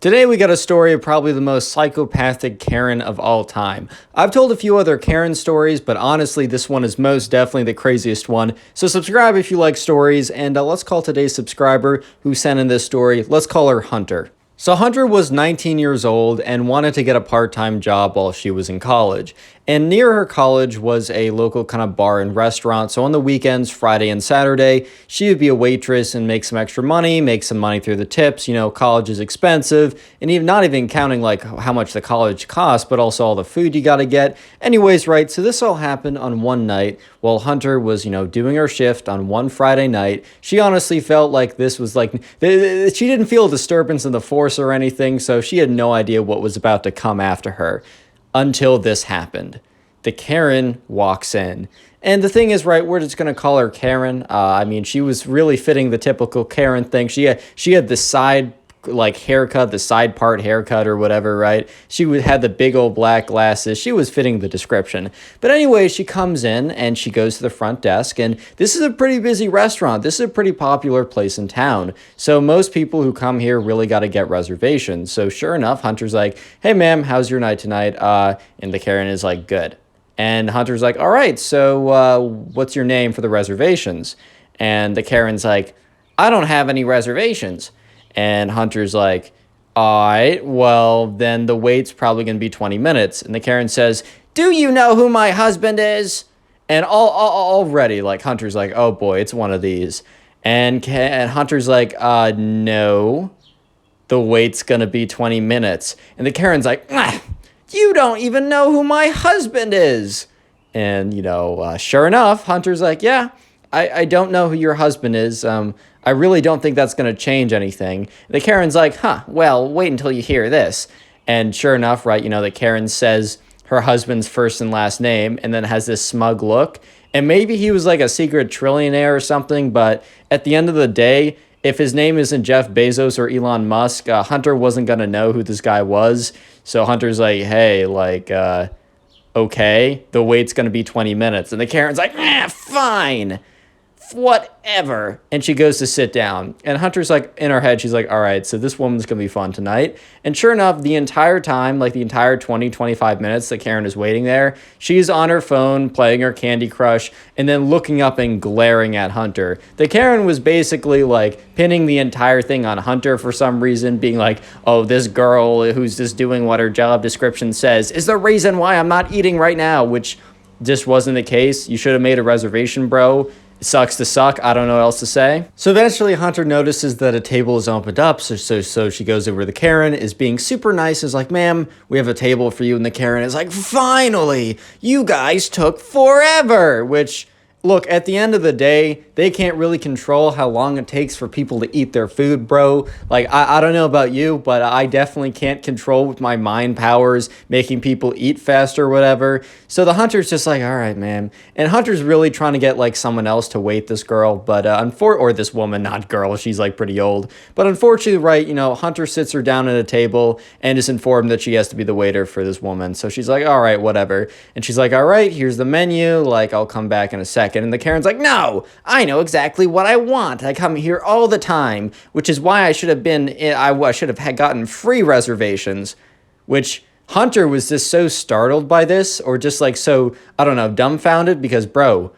Today we got a story of probably the most psychopathic Karen of all time. I've told a few other Karen stories, but honestly this one is most definitely the craziest one. So subscribe if you like stories, and let's call today's subscriber who sent in this story, let's call her Hunter. So Hunter was 19 years old and wanted to get a part-time job while she was in college. And near her college was a local kind of bar and restaurant. So on the weekends, Friday and Saturday, she would be a waitress and make some extra money, make some money through the tips. You know, college is expensive, and even not even counting like how much the college costs, but also all the food you got to get. Anyways, right, so this all happened on one night while Hunter was, doing her shift on one Friday night. She honestly felt like this was like, she didn't feel a disturbance in the force or anything, so she had no idea what was about to come after her. Until this happened. The Karen walks in. And the thing is, right, we're just going to call her Karen. I mean, she was really fitting the typical Karen thing. She had the side haircut, the side part haircut or whatever, right? She had the big old black glasses. She was fitting the description. But anyway, she comes in and she goes to the front desk, and this is a pretty busy restaurant. This is a pretty popular place in town. So most people who come here really got to get reservations. So sure enough, Hunter's like, "Hey ma'am, how's your night tonight?" And the Karen is like, "Good." And Hunter's like, "All right, so what's your name for the reservations?" And the Karen's like, "I don't have any reservations." And Hunter's like, "All right, well, then the wait's probably going to be 20 minutes. And the Karen says, "Do you know who my husband is?" And already, like, Hunter's like, "Oh, boy, it's one of these." And Hunter's like, "No, the wait's going to be 20 minutes. And the Karen's like, "You don't even know who my husband is." And, sure enough, Hunter's like, "Yeah, I don't know who your husband is. I really don't think that's going to change anything." The Karen's like, "Well, wait until you hear this." And sure enough, right, the Karen says her husband's first and last name and then has this smug look. And maybe he was like a secret trillionaire or something, but at the end of the day, if his name isn't Jeff Bezos or Elon Musk, Hunter wasn't going to know who this guy was. So Hunter's like, "Hey, okay, the wait's going to be 20 minutes. And the Karen's like, "Fine. Whatever." And she goes to sit down, and Hunter's like, in her head, she's like, "All right, so this woman's gonna be fun tonight." And sure enough, the entire time, like the entire 25 minutes that Karen is waiting there, she's on her phone playing her Candy Crush and then looking up and glaring at Hunter. The Karen was basically like pinning the entire thing on Hunter for some reason, being like, "Oh, this girl who's just doing what her job description says is the reason why I'm not eating right now," which just wasn't the case. You should have made a reservation, bro. Sucks to suck. I don't know what else to say. So eventually Hunter notices that a table is opened up. So she goes over to the Karen, is being super nice, is like, "Ma'am, we have a table for you." And the Karen is like, "Finally, you guys took forever," which, look, at the end of the day, they can't really control how long it takes for people to eat their food, bro. Like, I don't know about you, but I definitely can't control with my mind powers making people eat faster or whatever. So the Hunter's just like, "All right, man." And Hunter's really trying to get, like, someone else to wait this girl, but, or this woman, not girl, she's, like, pretty old. But unfortunately, right, Hunter sits her down at a table and is informed that she has to be the waiter for this woman. So she's like, "All right, whatever." And she's like, "All right, here's the menu. Like, I'll come back in a second." And the Karen's like, "No, I know exactly what I want. I come here all the time," which is why I should have gotten free reservations, which Hunter was just so startled by this, or just like so, I don't know, dumbfounded, because, bro,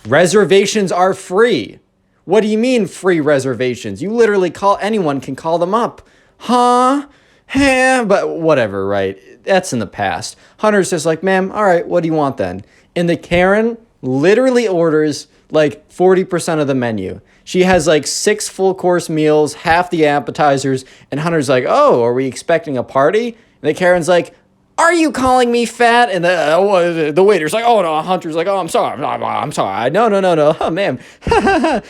reservations are free. What do you mean free reservations? You literally anyone can call them up. Huh? But whatever, right? That's in the past. Hunter's just like, "Ma'am, all right, what do you want then?" And the Karen literally orders like 40% of the menu. She has like 6 full course meals, half the appetizers, and Hunter's like, "Oh, are we expecting a party?" And the Karen's like, "Are you calling me fat?" And the waiter's like, "Oh no." Hunter's like, "Oh, I'm sorry. I'm sorry. No. Oh, ma'am. No,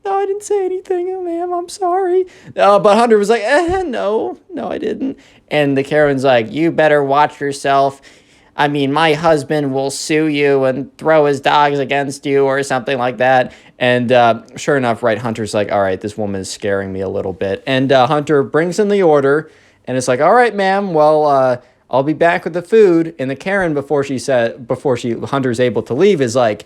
I didn't say anything. Oh, ma'am, I'm sorry." But Hunter was like, No, I didn't." And the Karen's like, "You better watch yourself. I mean, my husband will sue you and throw his dogs against you," or something like that. And sure enough, right, Hunter's like, "All right, this woman is scaring me a little bit." And Hunter brings in the order, and it's like, "All right, ma'am, well, I'll be back with the food." And the Karen, before Hunter's able to leave, is like,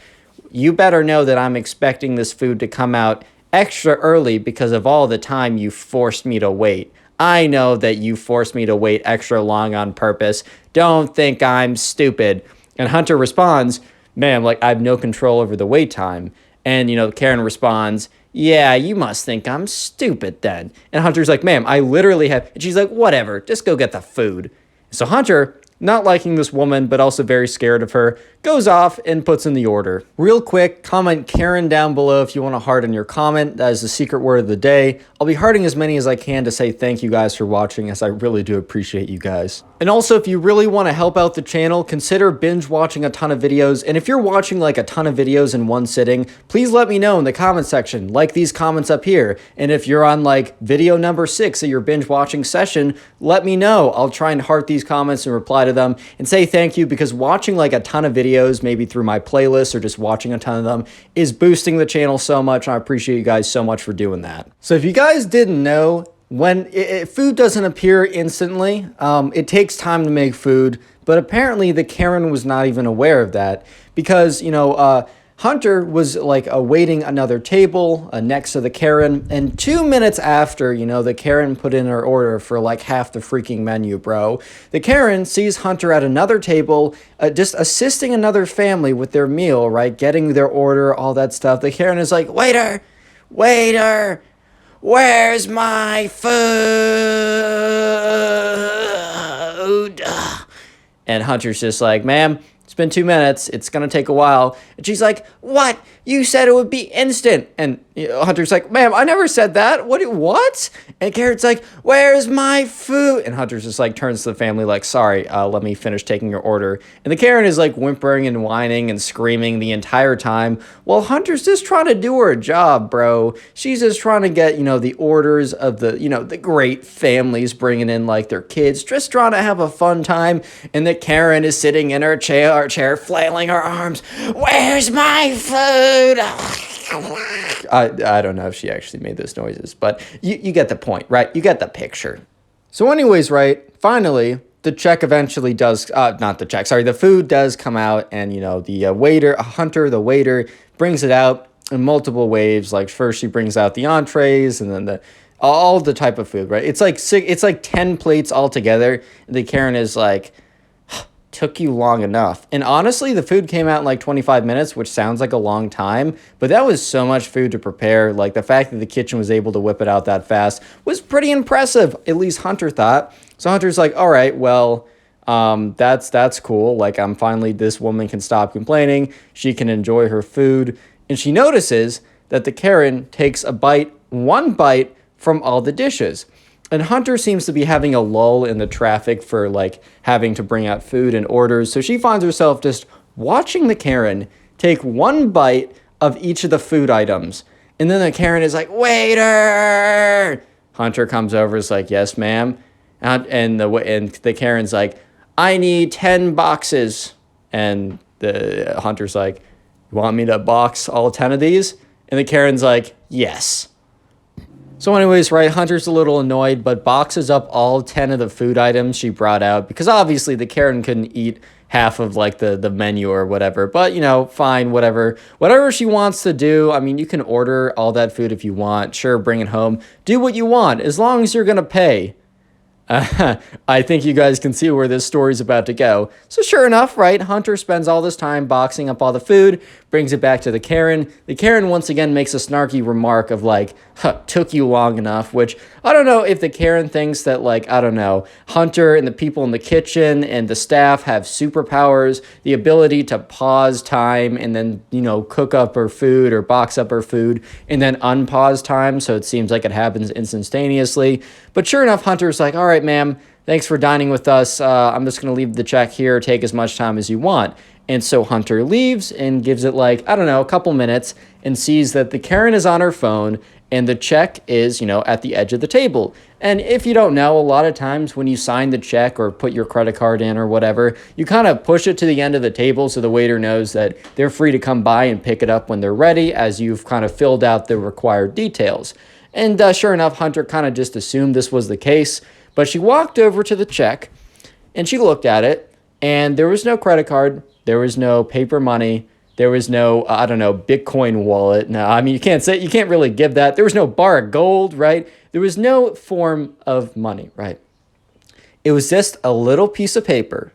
"You better know that I'm expecting this food to come out extra early because of all the time you forced me to wait. I know that you forced me to wait extra long on purpose. Don't think I'm stupid." And Hunter responds, "Ma'am, like, I have no control over the wait time." And, Karen responds, "Yeah, you must think I'm stupid then." And Hunter's like, "Ma'am, I literally have," and she's like, "Whatever, just go get the food." So Hunter, not liking this woman, but also very scared of her, goes off and puts in the order. Real quick, comment Karen down below if you want to heart in your comment. That is the secret word of the day. I'll be hearting as many as I can to say thank you guys for watching, as I really do appreciate you guys. And also, if you really want to help out the channel, consider binge watching a ton of videos. And if you're watching like a ton of videos in one sitting, please let me know in the comment section, like these comments up here. And if you're on like video number 6 of your binge watching session, let me know. I'll try and heart these comments and reply to them and say thank you, because watching like a ton of videos, maybe through my playlist or just watching a ton of them, is boosting the channel so much. And I appreciate you guys so much for doing that. So if you guys didn't know, when food doesn't appear instantly, it takes time to make food. But apparently the Karen was not even aware of that, because, Hunter was like awaiting another table next to the Karen, and 2 minutes after, the Karen put in her order for like half the freaking menu, bro, the Karen sees Hunter at another table, just assisting another family with their meal, right? Getting their order, all that stuff. The Karen is like, "Waiter, waiter, where's my food?" And Hunter's just like, "Ma'am, it's been 2 minutes. It's going to take a while." And she's like, "What? You said it would be instant." And Hunter's like, "Ma'am, I never said that. What?" And Karen's like, "Where's my food?" And Hunter's just like turns to the family like, "Sorry, let me finish taking your order." And the Karen is like whimpering and whining and screaming the entire time, while Hunter's just trying to do her job, bro. She's just trying to get, the orders of the great families bringing in like their kids, just trying to have a fun time. And the Karen is sitting in her chair flailing her arms. "Where's my food?" I don't know if she actually made those noises, but you get the point, right? You get the picture. So anyways, right, finally, the check eventually does, not the check, sorry, the food does come out, and, the Hunter, the waiter, brings it out in multiple waves. Like, first she brings out the entrees, and then all the type of food, right? It's like 10 plates altogether, and the Karen is like, "Took you long enough." And honestly, the food came out in like 25 minutes, which sounds like a long time, but that was so much food to prepare. Like, the fact that the kitchen was able to whip it out that fast was pretty impressive, at least Hunter thought. So Hunter's like, "All right, well, that's cool. Like, this woman can stop complaining. She can enjoy her food." And she notices that the Karen takes one bite from all the dishes. And Hunter seems to be having a lull in the traffic for like having to bring out food and orders. So she finds herself just watching the Karen take one bite of each of the food items. And then the Karen is like, "Waiter!" Hunter comes over, is like, "Yes, ma'am." And the Karen's like, "I need 10 boxes. And the Hunter's like, "You want me to box all 10 of these?" And the Karen's like, "Yes." So anyways, right, Hunter's a little annoyed, but boxes up all 10 of the food items she brought out, because obviously the Karen couldn't eat half of like the menu or whatever, but fine, whatever she wants to do. I mean, you can order all that food if you want, sure, bring it home, do what you want, as long as you're gonna pay. I think you guys can see where this story's about to go. So sure enough, right, Hunter spends all this time boxing up all the food, brings it back to the Karen. The Karen once again makes a snarky remark of like, "Took you long enough," which I don't know if the Karen thinks that, like, I don't know, Hunter and the people in the kitchen and the staff have superpowers, the ability to pause time and then, cook up her food or box up her food and then unpause time. So it seems like it happens instantaneously. But sure enough, Hunter's like, "All right, ma'am, thanks for dining with us. I'm just going to leave the check here. Take as much time as you want." And so Hunter leaves and gives it like, I don't know, a couple minutes, and sees that the Karen is on her phone and the check is, at the edge of the table. And if you don't know, a lot of times when you sign the check or put your credit card in or whatever, you kind of push it to the end of the table so the waiter knows that they're free to come by and pick it up when they're ready, as you've kind of filled out the required details. And sure enough, Hunter kind of just assumed this was the case, but she walked over to the check and she looked at it, and there was no credit card, there was no paper money, There was no, I don't know, Bitcoin wallet. No, I mean, you can't really give that. There was no bar of gold, right? There was no form of money, right? It was just a little piece of paper.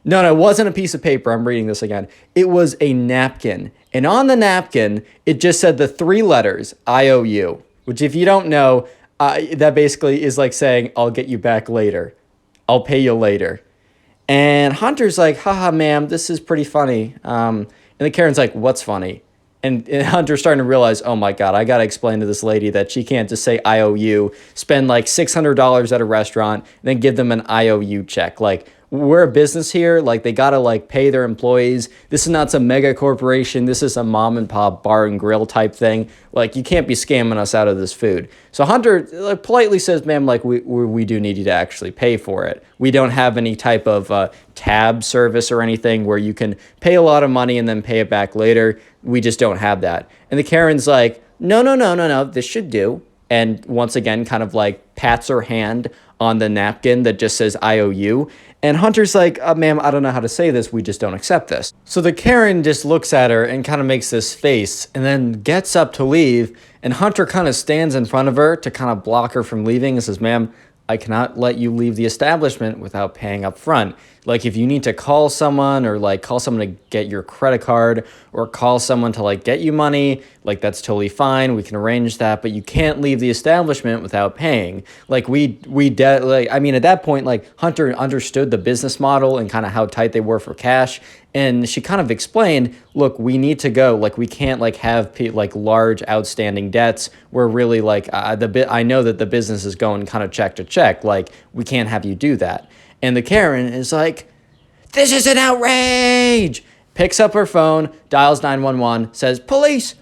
No, it wasn't a piece of paper. I'm reading this again. It was a napkin. And on the napkin, it just said the 3 letters, IOU, which if you don't know, that basically is like saying, I'll get you back later. I'll pay you later. And Hunter's like, haha, ma'am, this is pretty funny. And the Karen's like, what's funny? And Hunter's starting to realize, oh my God, I got to explain to this lady that she can't just say IOU, spend like $600 at a restaurant, and then give them an IOU check. Like, we're a business here. Like, they got to like pay their employees. This is not some mega corporation. This is a mom and pop bar and grill type thing. Like, you can't be scamming us out of this food. So Hunter like, politely says, ma'am, like, we do need you to actually pay for it. We don't have any type of tab service or anything where you can pay a lot of money and then pay it back later. We just don't have that. And the Karen's like, no, this should do. And once again, kind of like pats her hand on the napkin that just says IOU. And Hunter's like, ma'am, I don't know how to say this. We just don't accept this. So the Karen just looks at her and kind of makes this face and then gets up to leave. And Hunter kind of stands in front of her to kind of block her from leaving and says, ma'am, I cannot let you leave the establishment without paying up front. Like, if you need to call someone or like call someone to get your credit card or call someone to like get you money, like that's totally fine. We can arrange that, but you can't leave the establishment without paying. Like I mean, at that point, like Hunter understood the business model and kind of how tight they were for cash. And she kind of explained, look, we need to go. Like, we can't like have like large outstanding debts. We're really like I know that the business is going kind of check to check. Like, we can't have you do that. And the Karen is like, this is an outrage. Picks up her phone, dials 911, says, police,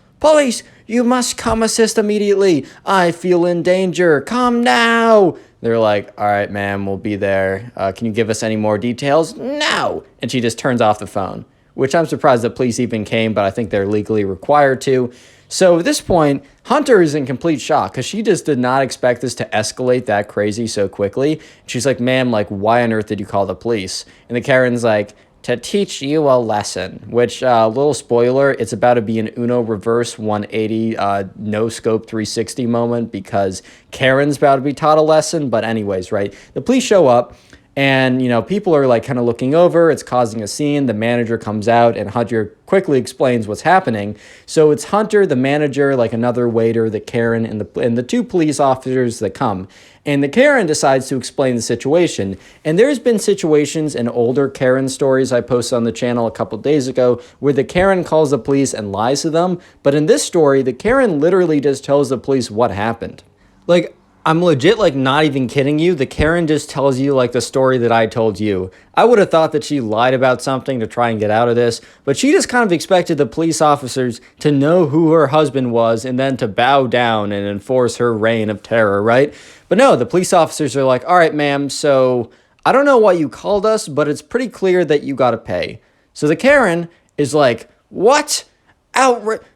you must come assist immediately. I feel in danger. Come now. They're like, all right, ma'am, we'll be there. Can you give us any more details? No. And she just turns off the phone, which I'm surprised the police even came, but I think they're legally required to. So at this point, Hunter is in complete shock because she just did not expect this to escalate that crazy so quickly. She's like, ma'am, like, why on earth did you call the police? And the Karen's like, to teach you a lesson, which, little spoiler, it's about to be an Uno reverse 180 no scope 360 moment because Karen's about to be taught a lesson. But anyways, right, the police show up. And, you know, people are like kind of looking over. It's causing a scene. The manager comes out and Hunter quickly explains what's happening. So it's Hunter, the manager, like another waiter, the Karen, and the 2 police officers that come. And the Karen decides to explain the situation. And there's been situations in older Karen stories I posted on the channel a couple days ago where the Karen calls the police and lies to them. But in this story, the Karen literally just tells the police what happened. Like, I'm legit, like, not even kidding you. The Karen just tells you, like, the story that I told you. I would have thought that she lied about something to try and get out of this, but she just kind of expected the police officers to know who her husband was and then to bow down and enforce her reign of terror, right? But no, the police officers are like, all right, ma'am, so I don't know why you called us, but it's pretty clear that you got to pay. So the Karen is like, what?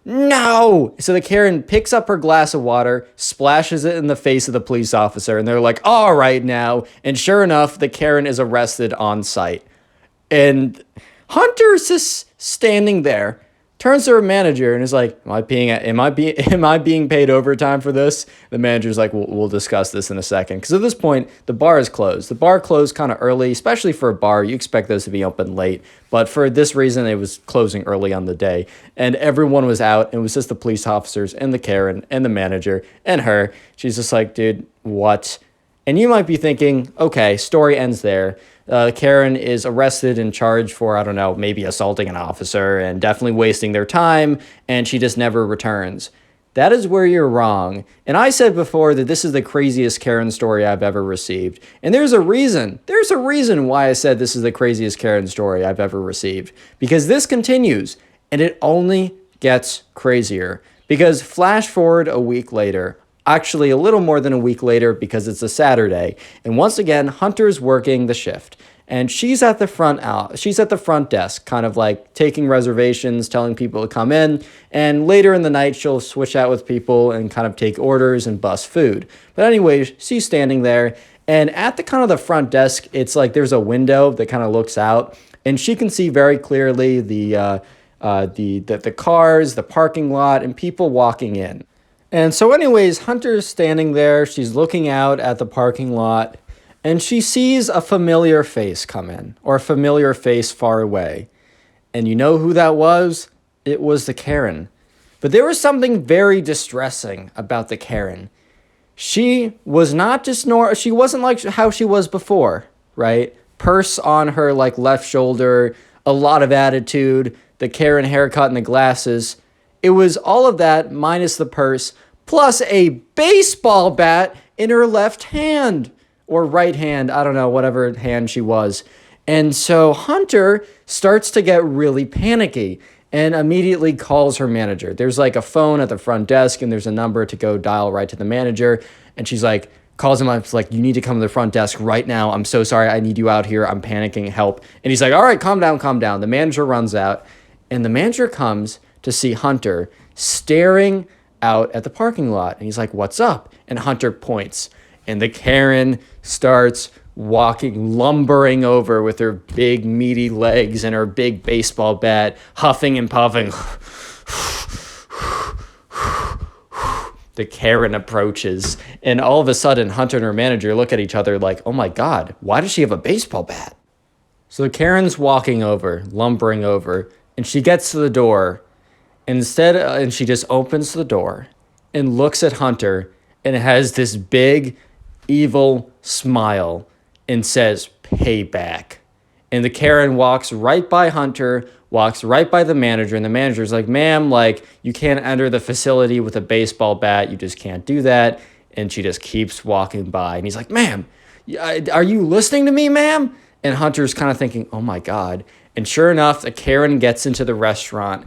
No! So the Karen picks up her glass of water, splashes it in the face of the police officer, and they're like, all right now. And sure enough, the Karen is arrested on site. And Hunter's just standing there, turns to her manager and is like, am I being paid overtime for this? The manager's like, we'll discuss this in a second. Because at this point, the bar is closed. The bar closed kind of early, especially for a bar. You expect those to be open late. But for this reason, it was closing early on the day. And everyone was out. It was just the police officers and the Karen and the manager and her. She's just like, dude, what? And you might be thinking, okay, story ends there. Karen is arrested and charged for, I don't know, maybe assaulting an officer and definitely wasting their time, and she just never returns. That is where you're wrong. And I said before that this is the craziest Karen story I've ever received. And there's a reason. There's a reason why I said this is the craziest Karen story I've ever received. Because this continues, and it only gets crazier. Because flash forward a week later, actually a little more than a week later because it's a Saturday. And once again, Hunter's working the shift. And she's at the front desk, kind of like taking reservations, telling people to come in. And later in the night, she'll switch out with people and kind of take orders and bus food. But anyways, she's standing there. And at the kind of the front desk, it's like there's a window that kind of looks out. And she can see very clearly the the cars, the parking lot, and people walking in. And so anyways, Hunter's standing there. She's looking out at the parking lot, and she sees a familiar face come in, or a familiar face far away. And you know who that was? It was the Karen. But there was something very distressing about the Karen. She was not just she wasn't like how she was before, right? Purse on her like left shoulder, a lot of attitude, the Karen haircut and the glasses. It was all of that minus the purse, plus a baseball bat in her left hand or right hand. I don't know, whatever hand she was. And so Hunter starts to get really panicky and immediately calls her manager. There's like a phone at the front desk and there's a number to go dial right to the manager. And she's like, calls him up, like, you need to come to the front desk right now. I'm so sorry. I need you out here. I'm panicking. Help. And he's like, all right, calm down, calm down. The manager runs out and the manager comes to see Hunter staring out at the parking lot. And he's like, what's up? And Hunter points and the Karen starts walking, lumbering over with her big meaty legs and her big baseball bat, huffing and puffing. The Karen approaches, and all of a sudden, Hunter and her manager look at each other like, oh my God, why does she have a baseball bat? So the Karen's walking over, lumbering over, and she gets to the door, and she just opens the door and looks at Hunter and has this big, evil smile and says, payback. And the Karen walks right by Hunter, walks right by the manager, and the manager's like, ma'am, like, you can't enter the facility with a baseball bat. You just can't do that. And she just keeps walking by. And he's like, ma'am, are you listening to me, ma'am? And Hunter's kind of thinking, oh my God. And sure enough, the Karen gets into the restaurant.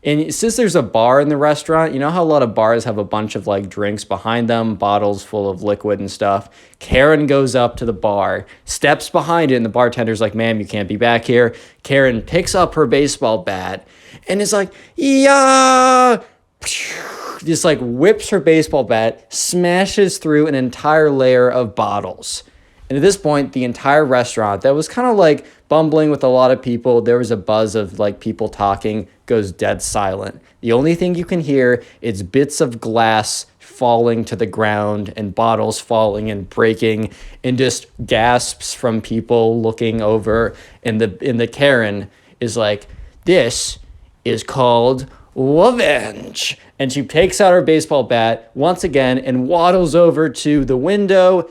And since there's a bar in the restaurant, you know how a lot of bars have a bunch of like drinks behind them, bottles full of liquid and stuff. Karen goes up to the bar, steps behind it, and the bartender's like, ma'am, you can't be back here. Karen picks up her baseball bat and is like, yeah, just like whips her baseball bat, smashes through an entire layer of bottles. And at this point, the entire restaurant that was kind of like bumbling with a lot of people, there was a buzz of like people talking, goes dead silent. The only thing you can hear is bits of glass falling to the ground and bottles falling and breaking and just gasps from people looking over. And the Karen is like, this is called revenge. And she takes out her baseball bat once again and waddles over to the window.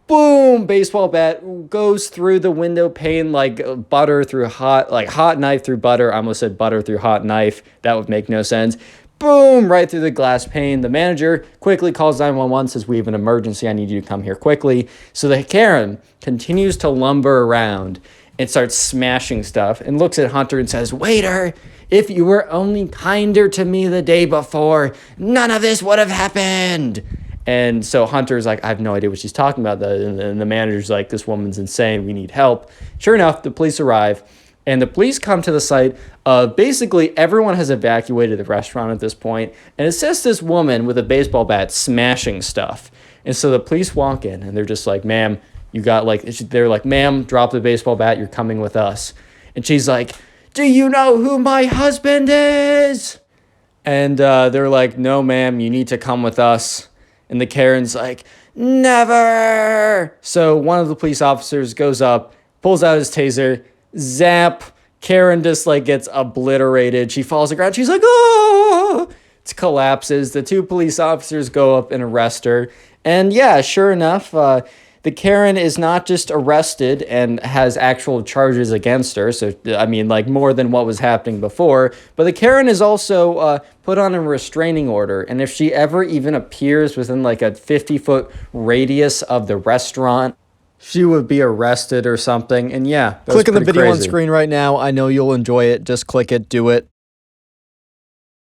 Boom! Baseball bat goes through the window pane like butter through hot knife through butter. I almost said butter through hot knife. That would make no sense. Boom! Right through the glass pane. The manager quickly calls 911, says, we have an emergency. I need you to come here quickly. So the Karen continues to lumber around and starts smashing stuff and looks at Hunter and says, waiter, if you were only kinder to me the day before, none of this would have happened. And so Hunter's like, I have no idea what she's talking about. And the manager's like, this woman's insane. We need help. Sure enough, the police arrive. And the police come to the site. Basically, everyone has evacuated the restaurant at this point. And it's just this woman with a baseball bat smashing stuff. And so the police walk in. And they're just like, ma'am, you got like... They're like, ma'am, drop the baseball bat. You're coming with us. And she's like, do you know who my husband is? And they're like, no, ma'am, you need to come with us. And the Karen's like, never. So one of the police officers goes up, pulls out his taser, zap. Karen just like gets obliterated. She falls to the ground. She's like, oh, it collapses. The two police officers go up and arrest her. And yeah, sure enough, the Karen is not just arrested and has actual charges against her. So, I mean, like more than what was happening before. But the Karen is also put on a restraining order. And if she ever even appears within like a 50-foot radius of the restaurant, she would be arrested or something. And yeah, click on the video on crazy. screen right now. I know you'll enjoy it. Just click it, do it.